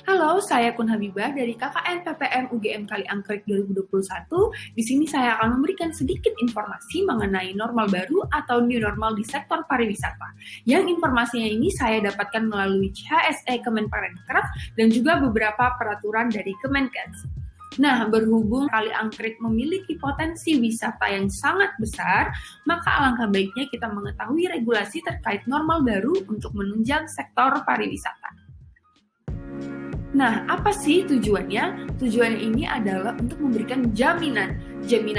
Halo, saya Kun Habibah dari KKN PPM UGM Kaliangkrik 2021. Di sini saya akan memberikan sedikit informasi mengenai normal baru atau new normal di sektor pariwisata. Yang informasinya ini saya dapatkan melalui CHSE Kemenparekraf dan juga beberapa peraturan dari Kemenkes. Nah, berhubung Kaliangkrik memiliki potensi wisata yang sangat besar, maka alangkah baiknya kita mengetahui regulasi terkait normal baru untuk menunjang sektor pariwisata. Nah, apa sih tujuannya? Tujuannya ini adalah untuk memberikan jaminan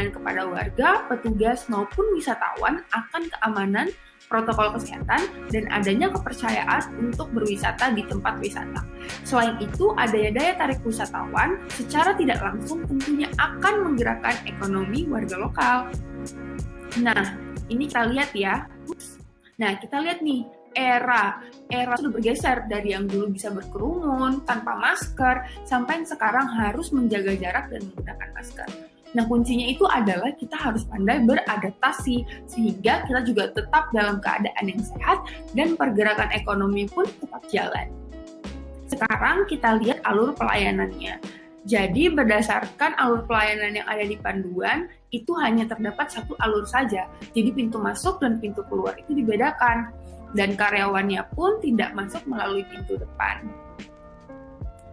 kepada warga, petugas, maupun wisatawan akan keamanan, protokol kesehatan, dan adanya kepercayaan untuk berwisata di tempat wisata. Selain itu, adanya daya tarik wisatawan secara tidak langsung tentunya akan menggerakkan ekonomi warga lokal. Nah, ini kita lihat ya. Nah, kita lihat nih, era sudah bergeser dari yang dulu bisa berkerumun tanpa masker sampai sekarang harus menjaga jarak dan menggunakan masker. Nah, kuncinya itu adalah kita harus pandai beradaptasi sehingga kita juga tetap dalam keadaan yang sehat dan pergerakan ekonomi pun tetap jalan. Sekarang kita lihat alur pelayanannya. Jadi berdasarkan alur pelayanan yang ada di panduan, itu hanya terdapat satu alur saja. Jadi pintu masuk dan pintu keluar itu dibedakan. Dan karyawannya pun tidak masuk melalui pintu depan.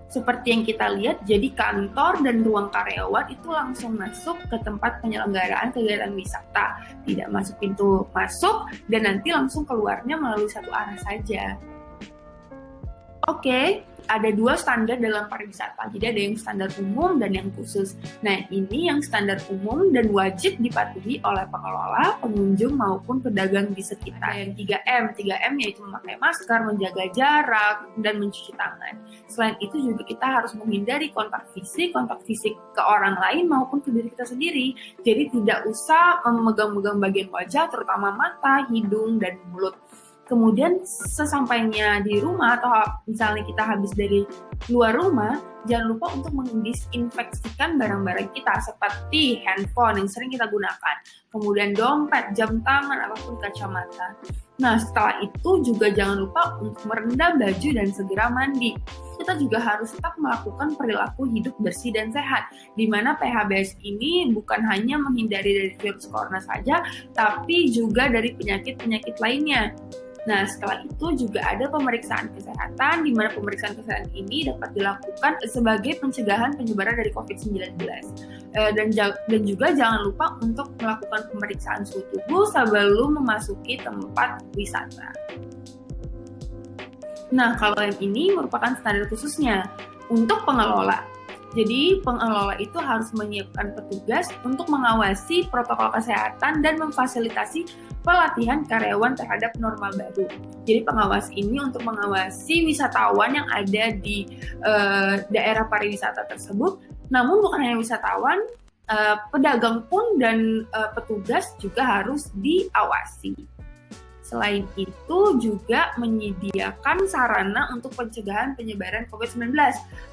Seperti yang kita lihat, jadi kantor dan ruang karyawan itu langsung masuk ke tempat penyelenggaraan kegiatan wisata. Tidak masuk pintu masuk dan nanti langsung keluarnya melalui satu arah saja. Oke, ada dua standar dalam pariwisata. Jadi ada yang standar umum dan yang khusus. Nah, ini yang standar umum dan wajib dipatuhi oleh pengelola, pengunjung maupun pedagang di sekitar. Yang 3M. 3M yaitu memakai masker, menjaga jarak, dan mencuci tangan. Selain itu juga kita harus menghindari kontak fisik ke orang lain maupun ke diri kita sendiri. Jadi tidak usah memegang-megang bagian wajah, terutama mata, hidung, dan mulut. Kemudian sesampainya di rumah atau misalnya kita habis dari luar rumah, jangan lupa untuk mendisinfeksikan barang-barang kita seperti handphone yang sering kita gunakan, kemudian dompet, jam tangan, ataupun kacamata. Nah, setelah itu juga jangan lupa untuk merendam baju dan segera mandi. Kita juga harus tetap melakukan perilaku hidup bersih dan sehat, di mana PHBS ini bukan hanya menghindari dari virus corona saja, tapi juga dari penyakit-penyakit lainnya. Nah, setelah itu juga ada pemeriksaan kesehatan, di mana pemeriksaan kesehatan ini dapat dilakukan sebagai pencegahan penyebaran dari COVID-19. Dan juga jangan lupa untuk melakukan pemeriksaan suhu tubuh sebelum memasuki tempat wisata. Nah, kalau yang ini merupakan standar khususnya untuk pengelola. Jadi, pengelola itu harus menyiapkan petugas untuk mengawasi protokol kesehatan dan memfasilitasi pelatihan karyawan terhadap normal baru. Jadi, pengawas ini untuk mengawasi wisatawan yang ada di daerah pariwisata tersebut. Namun, bukan hanya wisatawan, pedagang pun dan petugas juga harus diawasi. Selain itu juga menyediakan sarana untuk pencegahan penyebaran COVID-19.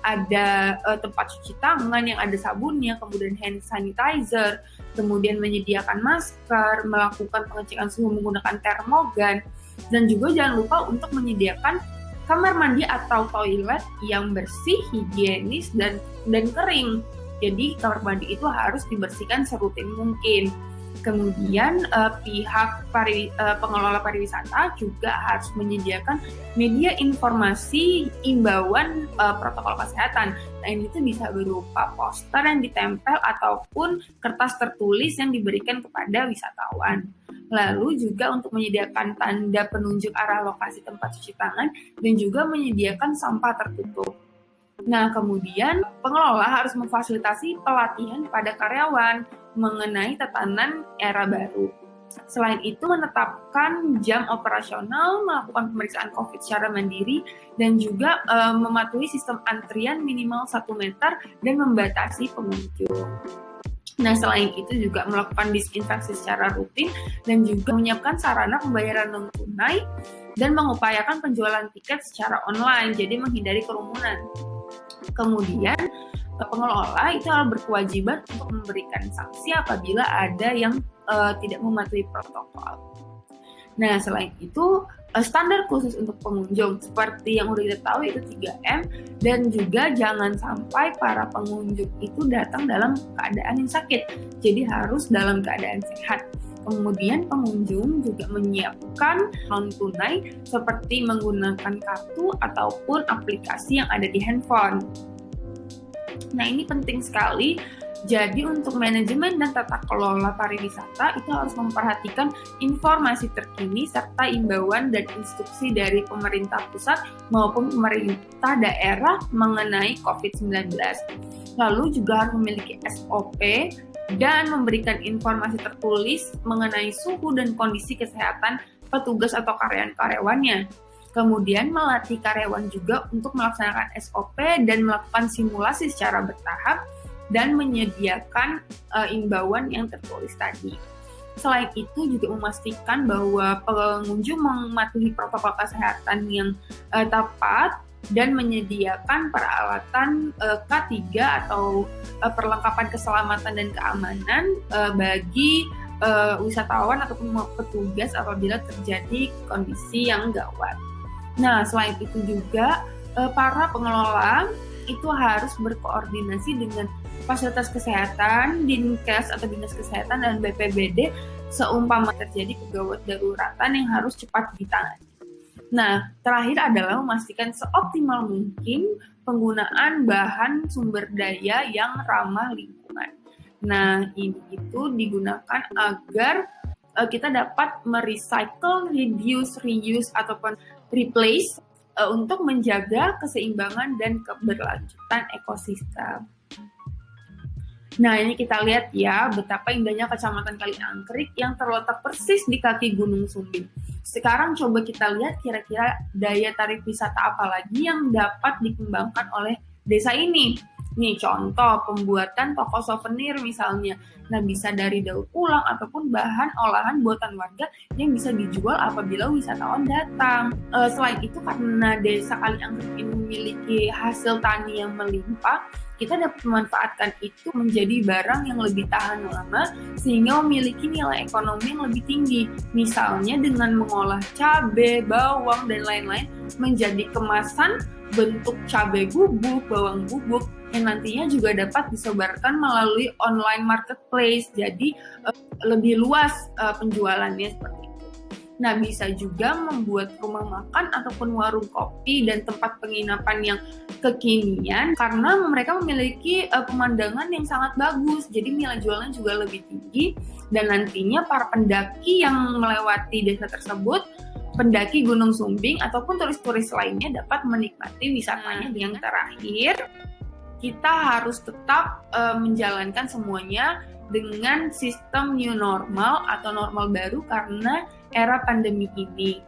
Ada tempat cuci tangan yang ada sabunnya, kemudian hand sanitizer, kemudian menyediakan masker, melakukan pengecekan suhu menggunakan termogan, dan juga jangan lupa untuk menyediakan kamar mandi atau toilet yang bersih, higienis, dan kering. Jadi kamar mandi itu harus dibersihkan serutin mungkin. Kemudian pihak pengelola pariwisata juga harus menyediakan media informasi imbauan protokol kesehatan. Nah, ini tuh bisa berupa poster yang ditempel ataupun kertas tertulis yang diberikan kepada wisatawan. Lalu juga untuk menyediakan tanda penunjuk arah lokasi tempat cuci tangan dan juga menyediakan sampah tertutup. Nah, kemudian pengelola harus memfasilitasi pelatihan pada karyawan mengenai tatanan era baru. Selain itu, menetapkan jam operasional, melakukan pemeriksaan COVID secara mandiri, dan juga mematuhi sistem antrian minimal 1 meter dan membatasi pengunjung. Nah, selain itu juga melakukan disinfeksi secara rutin dan juga menyiapkan sarana pembayaran non-tunai dan mengupayakan penjualan tiket secara online, jadi menghindari kerumunan. Kemudian pengelola itu berkewajiban untuk memberikan sanksi apabila ada yang tidak mematuhi protokol. Nah, selain itu, standar khusus untuk pengunjung seperti yang udah kita tahu itu 3M, dan juga jangan sampai para pengunjung itu datang dalam keadaan yang sakit. Jadi harus dalam keadaan sehat. Kemudian pengunjung juga menyiapkan non tunai seperti menggunakan kartu ataupun aplikasi yang ada di handphone. Nah, ini penting sekali. Jadi untuk manajemen dan tata kelola pariwisata itu harus memperhatikan informasi terkini serta imbauan dan instruksi dari pemerintah pusat maupun pemerintah daerah mengenai COVID-19. Lalu juga harus memiliki SOP dan memberikan informasi tertulis mengenai suhu dan kondisi kesehatan petugas atau karyawan-karyawannya. Kemudian melatih karyawan juga untuk melaksanakan SOP dan melakukan simulasi secara bertahap dan menyediakan imbauan yang tertulis tadi. Selain itu juga memastikan bahwa pengunjung mematuhi protokol kesehatan yang tepat dan menyediakan peralatan K3 atau perlengkapan keselamatan dan keamanan bagi wisatawan ataupun petugas apabila terjadi kondisi yang gawat. Nah, selain itu juga para pengelola itu harus berkoordinasi dengan fasilitas kesehatan, Dinkes atau Dinas Kesehatan dan BPBD seumpama terjadi kegawat daruratan yang harus cepat ditangani. Nah, terakhir adalah memastikan seoptimal mungkin penggunaan bahan sumber daya yang ramah lingkungan. Nah, ini itu digunakan agar kita dapat merecycle, reduce, reuse, ataupun replace untuk menjaga keseimbangan dan keberlanjutan ekosistem. Nah, ini kita lihat ya betapa indahnya Kecamatan Kaliangkrik yang terletak persis di kaki Gunung Sumbing. Sekarang coba kita lihat kira-kira daya tarik wisata apa lagi yang dapat dikembangkan oleh desa ini. Nih contoh pembuatan toko souvenir misalnya. Nah, bisa dari daur ulang ataupun bahan olahan buatan warga yang bisa dijual apabila wisatawan datang. Selain itu karena desa Kaliangkrik ini memiliki hasil tani yang melimpah, kita dapat memanfaatkan itu menjadi barang yang lebih tahan lama sehingga memiliki nilai ekonomi yang lebih tinggi. Misalnya dengan mengolah cabai, bawang, dan lain-lain menjadi kemasan bentuk cabai bubuk, bawang bubuk yang nantinya juga dapat disebarkan melalui online marketplace. Jadi lebih luas penjualannya seperti itu. Nah, bisa juga membuat rumah makan ataupun warung kopi dan tempat penginapan yang kekinian karena mereka memiliki pemandangan yang sangat bagus. Jadi nilai jualnya juga lebih tinggi dan nantinya para pendaki yang melewati desa tersebut, pendaki Gunung Sumbing ataupun turis-turis lainnya dapat menikmati wisatanya. Yang terakhir, kita harus tetap menjalankan semuanya dengan sistem new normal atau normal baru karena era pandemi ini.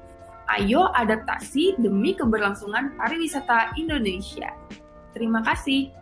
Ayo adaptasi demi keberlangsungan pariwisata Indonesia. Terima kasih.